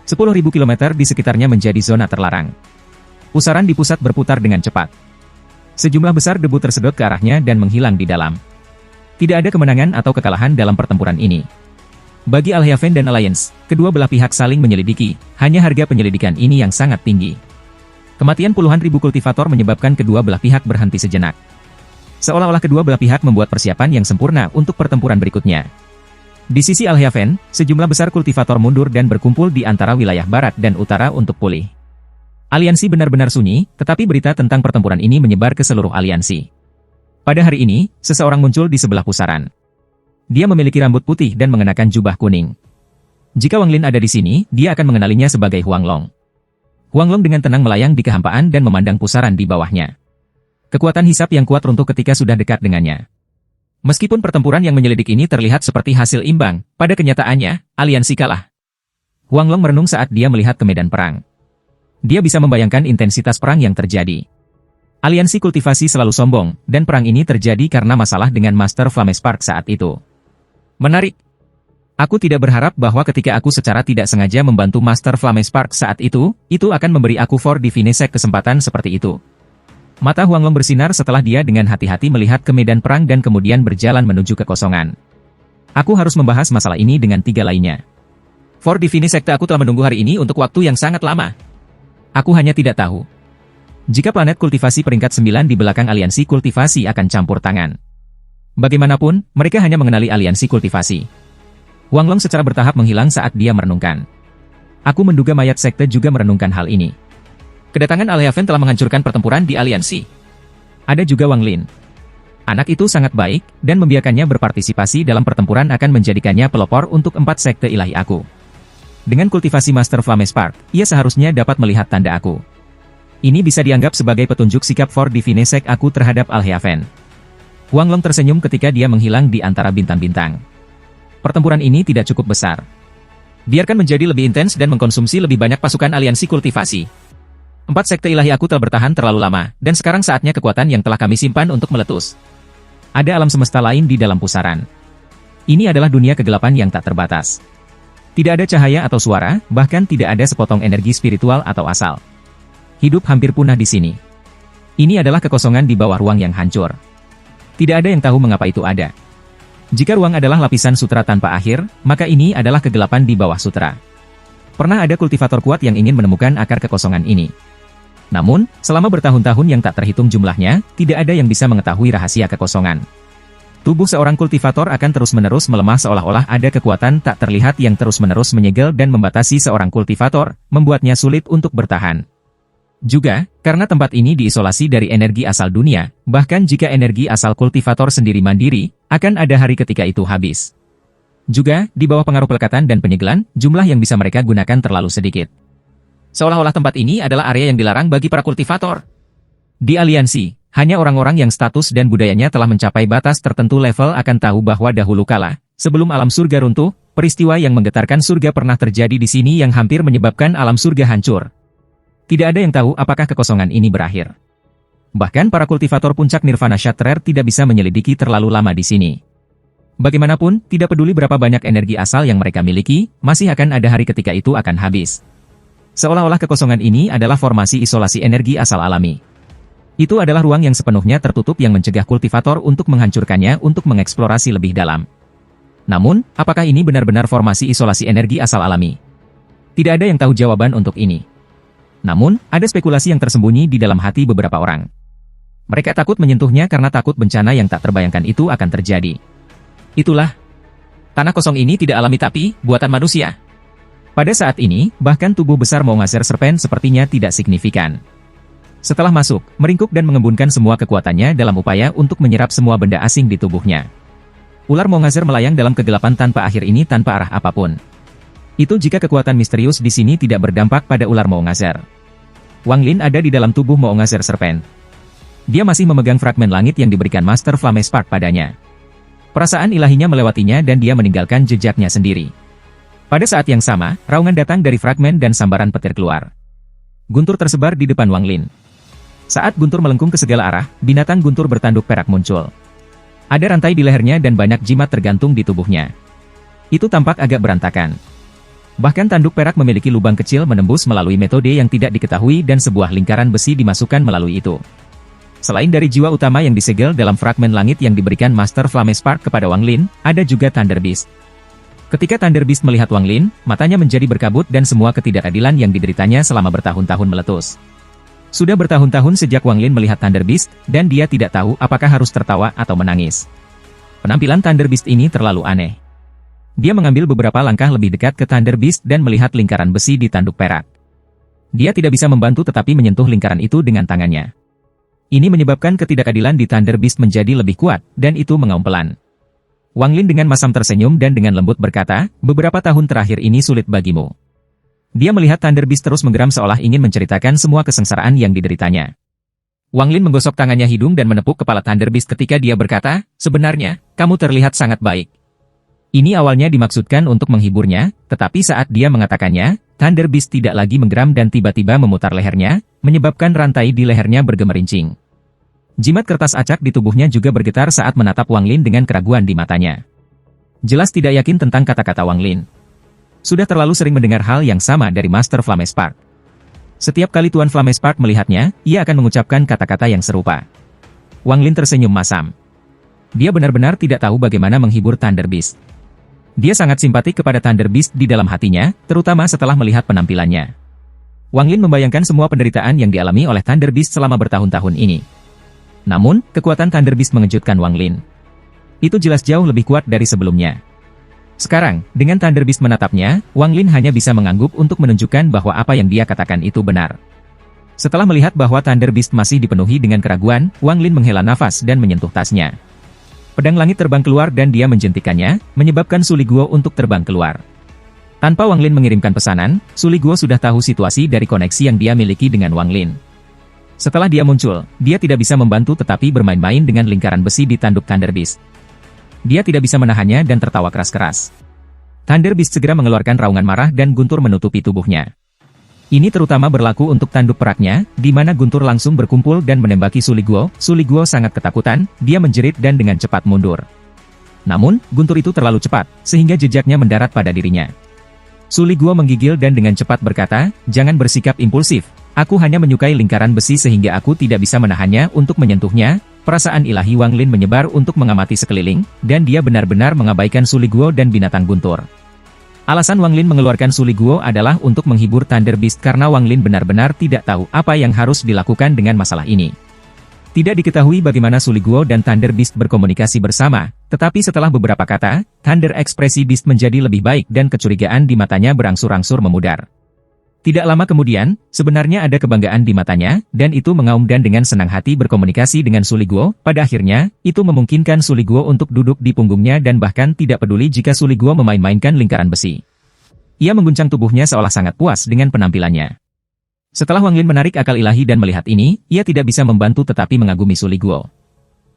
10.000 km di sekitarnya menjadi zona terlarang. Pusaran di pusat berputar dengan cepat. Sejumlah besar debu tersedot ke arahnya dan menghilang di dalam. Tidak ada kemenangan atau kekalahan dalam pertempuran ini. Bagi Alhaven dan Alliance, kedua belah pihak saling menyelidiki, hanya harga penyelidikan ini yang sangat tinggi. Kematian puluhan ribu kultivator menyebabkan kedua belah pihak berhenti sejenak. Seolah-olah kedua belah pihak membuat persiapan yang sempurna untuk pertempuran berikutnya. Di sisi Alhaven, sejumlah besar kultivator mundur dan berkumpul di antara wilayah barat dan utara untuk pulih. Aliansi benar-benar sunyi, tetapi berita tentang pertempuran ini menyebar ke seluruh aliansi. Pada hari ini, seseorang muncul di sebelah pusaran. Dia memiliki rambut putih dan mengenakan jubah kuning. Jika Wang Lin ada di sini, dia akan mengenalinya sebagai Huang Long. Huang Long dengan tenang melayang di kehampaan dan memandang pusaran di bawahnya. Kekuatan hisap yang kuat runtuh ketika sudah dekat dengannya. Meskipun pertempuran yang menyelidik ini terlihat seperti hasil imbang, pada kenyataannya, aliansi kalah. Huang Long merenung saat dia melihat ke medan perang. Dia bisa membayangkan intensitas perang yang terjadi. Aliansi kultivasi selalu sombong, dan perang ini terjadi karena masalah dengan Master Flamespark saat itu. Menarik. Aku tidak berharap bahwa ketika aku secara tidak sengaja membantu Master Flamespark saat itu akan memberi aku For Divinesek kesempatan seperti itu. Mata Huang Long bersinar setelah dia dengan hati-hati melihat ke medan perang dan kemudian berjalan menuju kekosongan. Aku harus membahas masalah ini dengan 3 lainnya. For Divinesek aku telah menunggu hari ini untuk waktu yang sangat lama. Aku hanya tidak tahu jika planet kultivasi peringkat 9 di belakang aliansi kultivasi akan campur tangan. Bagaimanapun, mereka hanya mengenali aliansi kultivasi. Huang Long secara bertahap menghilang saat dia merenungkan. Aku menduga mayat sekte juga merenungkan hal ini. Kedatangan Alhaven telah menghancurkan pertempuran di aliansi. Ada juga Wang Lin. Anak itu sangat baik, dan membiarkannya berpartisipasi dalam pertempuran akan menjadikannya pelopor untuk 4 sekte ilahi aku. Dengan kultivasi Master Flamespark, ia seharusnya dapat melihat tanda aku. Ini bisa dianggap sebagai petunjuk sikap For Divinesek aku terhadap Alhaven. Huang Long tersenyum ketika dia menghilang di antara bintang-bintang. Pertempuran ini tidak cukup besar. Biarkan menjadi lebih intens dan mengkonsumsi lebih banyak pasukan aliansi kultivasi. 4 sekte ilahi aku telah bertahan terlalu lama, dan sekarang saatnya kekuatan yang telah kami simpan untuk meletus. Ada alam semesta lain di dalam pusaran. Ini adalah dunia kegelapan yang tak terbatas. Tidak ada cahaya atau suara, bahkan tidak ada sepotong energi spiritual atau asal. Hidup hampir punah di sini. Ini adalah kekosongan di bawah ruang yang hancur. Tidak ada yang tahu mengapa itu ada. Jika ruang adalah lapisan sutra tanpa akhir, maka ini adalah kegelapan di bawah sutra. Pernah ada kultivator kuat yang ingin menemukan akar kekosongan ini. Namun, selama bertahun-tahun yang tak terhitung jumlahnya, tidak ada yang bisa mengetahui rahasia kekosongan. Tubuh seorang kultivator akan terus-menerus melemah seolah-olah ada kekuatan tak terlihat yang terus-menerus menyegel dan membatasi seorang kultivator, membuatnya sulit untuk bertahan. Juga, karena tempat ini diisolasi dari energi asal dunia, bahkan jika energi asal kultivator sendiri mandiri, akan ada hari ketika itu habis. Juga, di bawah pengaruh pelekatan dan penyegelan, jumlah yang bisa mereka gunakan terlalu sedikit. Seolah-olah tempat ini adalah area yang dilarang bagi para kultivator. Di aliansi, hanya orang-orang yang status dan budayanya telah mencapai batas tertentu level akan tahu bahwa dahulu kala, sebelum alam surga runtuh, peristiwa yang menggetarkan surga pernah terjadi di sini yang hampir menyebabkan alam surga hancur. Tidak ada yang tahu apakah kekosongan ini berakhir. Bahkan para kultivator puncak Nirvana Shatterer tidak bisa menyelidiki terlalu lama di sini. Bagaimanapun, tidak peduli berapa banyak energi asal yang mereka miliki, masih akan ada hari ketika itu akan habis. Seolah-olah kekosongan ini adalah formasi isolasi energi asal alami. Itu adalah ruang yang sepenuhnya tertutup yang mencegah kultivator untuk menghancurkannya untuk mengeksplorasi lebih dalam. Namun, apakah ini benar-benar formasi isolasi energi asal alami? Tidak ada yang tahu jawaban untuk ini. Namun, ada spekulasi yang tersembunyi di dalam hati beberapa orang. Mereka takut menyentuhnya karena takut bencana yang tak terbayangkan itu akan terjadi. Itulah, tanah kosong ini tidak alami tapi buatan manusia. Pada saat ini, bahkan tubuh besar Maungazer Serpent sepertinya tidak signifikan. Setelah masuk, meringkuk dan mengembunkan semua kekuatannya dalam upaya untuk menyerap semua benda asing di tubuhnya. Ular Maungazer melayang dalam kegelapan tanpa akhir ini tanpa arah apapun. Itu jika kekuatan misterius di sini tidak berdampak pada ular Maungazer. Wang Lin ada di dalam tubuh Maungazer Serpent. Dia masih memegang fragmen langit yang diberikan Master Flame Spark padanya. Perasaan ilahinya melewatinya dan dia meninggalkan jejaknya sendiri. Pada saat yang sama, raungan datang dari fragmen dan sambaran petir keluar. Guntur tersebar di depan Wang Lin. Saat guntur melengkung ke segala arah, binatang guntur bertanduk perak muncul. Ada rantai di lehernya dan banyak jimat tergantung di tubuhnya. Itu tampak agak berantakan. Bahkan tanduk perak memiliki lubang kecil menembus melalui metode yang tidak diketahui dan sebuah lingkaran besi dimasukkan melalui itu. Selain dari jiwa utama yang disegel dalam fragmen langit yang diberikan Master Flame Spark kepada Wang Lin, ada juga Thunder Beast. Ketika Thunder Beast melihat Wang Lin, matanya menjadi berkabut dan semua ketidakadilan yang dideritanya selama bertahun-tahun meletus. Sudah bertahun-tahun sejak Wang Lin melihat Thunder Beast, dan dia tidak tahu apakah harus tertawa atau menangis. Penampilan Thunder Beast ini terlalu aneh. Dia mengambil beberapa langkah lebih dekat ke Thunder Beast dan melihat lingkaran besi di tanduk perak. Dia tidak bisa membantu tetapi menyentuh lingkaran itu dengan tangannya. Ini menyebabkan ketidakadilan di Thunder Beast menjadi lebih kuat, dan itu mengaum pelan. Wang Lin dengan masam tersenyum dan dengan lembut berkata, beberapa tahun terakhir ini sulit bagimu. Dia melihat Thunder Beast terus menggeram seolah ingin menceritakan semua kesengsaraan yang dideritanya. Wang Lin menggosok tangannya hidung dan menepuk kepala Thunder Beast ketika dia berkata, sebenarnya, kamu terlihat sangat baik. Ini awalnya dimaksudkan untuk menghiburnya, tetapi saat dia mengatakannya, Thunder Beast tidak lagi menggeram dan tiba-tiba memutar lehernya, menyebabkan rantai di lehernya bergemerincing. Jimat kertas acak di tubuhnya juga bergetar saat menatap Wang Lin dengan keraguan di matanya. Jelas tidak yakin tentang kata-kata Wang Lin. Sudah terlalu sering mendengar hal yang sama dari Master Flame Spark. Setiap kali Tuan Flame Spark melihatnya, ia akan mengucapkan kata-kata yang serupa. Wang Lin tersenyum masam. Dia benar-benar tidak tahu bagaimana menghibur Thunder Beast. Dia sangat simpatik kepada Thunder Beast di dalam hatinya, terutama setelah melihat penampilannya. Wang Lin membayangkan semua penderitaan yang dialami oleh Thunder Beast selama bertahun-tahun ini. Namun, kekuatan Thunder Beast mengejutkan Wang Lin. Itu jelas jauh lebih kuat dari sebelumnya. Sekarang, dengan Thunder Beast menatapnya, Wang Lin hanya bisa mengangguk untuk menunjukkan bahwa apa yang dia katakan itu benar. Setelah melihat bahwa Thunder Beast masih dipenuhi dengan keraguan, Wang Lin menghela nafas dan menyentuh tasnya. Pedang langit terbang keluar dan dia menjentikannya, menyebabkan Suli Guo untuk terbang keluar. Tanpa Wang Lin mengirimkan pesanan, Suli Guo sudah tahu situasi dari koneksi yang dia miliki dengan Wang Lin. Setelah dia muncul, dia tidak bisa membantu tetapi bermain-main dengan lingkaran besi di tanduk Thunder Beast. Dia tidak bisa menahannya dan tertawa keras-keras. Thunder Beast segera mengeluarkan raungan marah dan guntur menutupi tubuhnya. Ini terutama berlaku untuk tanduk peraknya, di mana guntur langsung berkumpul dan menembaki Suli Guo. Suli Guo sangat ketakutan, dia menjerit dan dengan cepat mundur. Namun, guntur itu terlalu cepat, sehingga jejaknya mendarat pada dirinya. Suli Guo menggigil dan dengan cepat berkata, jangan bersikap impulsif. Aku hanya menyukai lingkaran besi sehingga aku tidak bisa menahannya untuk menyentuhnya. Perasaan ilahi Wang Lin menyebar untuk mengamati sekeliling, dan dia benar-benar mengabaikan Suli Guo dan binatang guntur. Alasan Wang Lin mengeluarkan Suli Guo adalah untuk menghibur Thunder Beast karena Wang Lin benar-benar tidak tahu apa yang harus dilakukan dengan masalah ini. Tidak diketahui bagaimana Suli Guo dan Thunder Beast berkomunikasi bersama, tetapi setelah beberapa kata, Thunder ekspresi Beast menjadi lebih baik dan kecurigaan di matanya berangsur-angsur memudar. Tidak lama kemudian, sebenarnya ada kebanggaan di matanya, dan itu mengaum dan dengan senang hati berkomunikasi dengan Suli Guo. Pada akhirnya, itu memungkinkan Suli Guo untuk duduk di punggungnya dan bahkan tidak peduli jika Suli Guo memain-mainkan lingkaran besi. Ia mengguncang tubuhnya seolah sangat puas dengan penampilannya. Setelah Wang Lin menarik akal ilahi dan melihat ini, ia tidak bisa membantu tetapi mengagumi Suli Guo.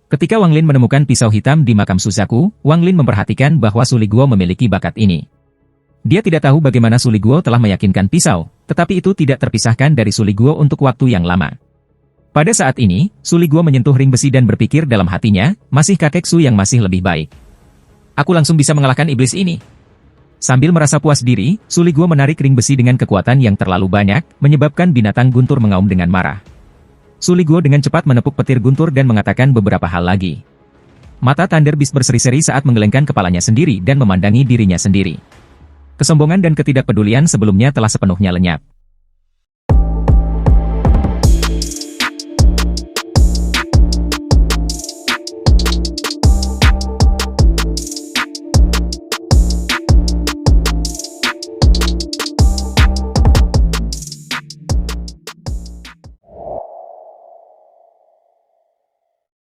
Ketika Wang Lin menemukan pisau hitam di makam Suzaku, Wang Lin memperhatikan bahwa Suli Guo memiliki bakat ini. Dia tidak tahu bagaimana Suli Guo telah meyakinkan pisau, tetapi itu tidak terpisahkan dari Suli Guo untuk waktu yang lama. Pada saat ini, Suli Guo menyentuh ring besi dan berpikir dalam hatinya, masih kakek Su yang masih lebih baik. Aku langsung bisa mengalahkan iblis ini. Sambil merasa puas diri, Suli Guo menarik ring besi dengan kekuatan yang terlalu banyak, menyebabkan binatang guntur mengaum dengan marah. Suli Guo dengan cepat menepuk petir guntur dan mengatakan beberapa hal lagi. Mata Thunder Beast berseri-seri saat menggelengkan kepalanya sendiri dan memandangi dirinya sendiri. Kesombongan dan ketidakpedulian sebelumnya telah sepenuhnya lenyap.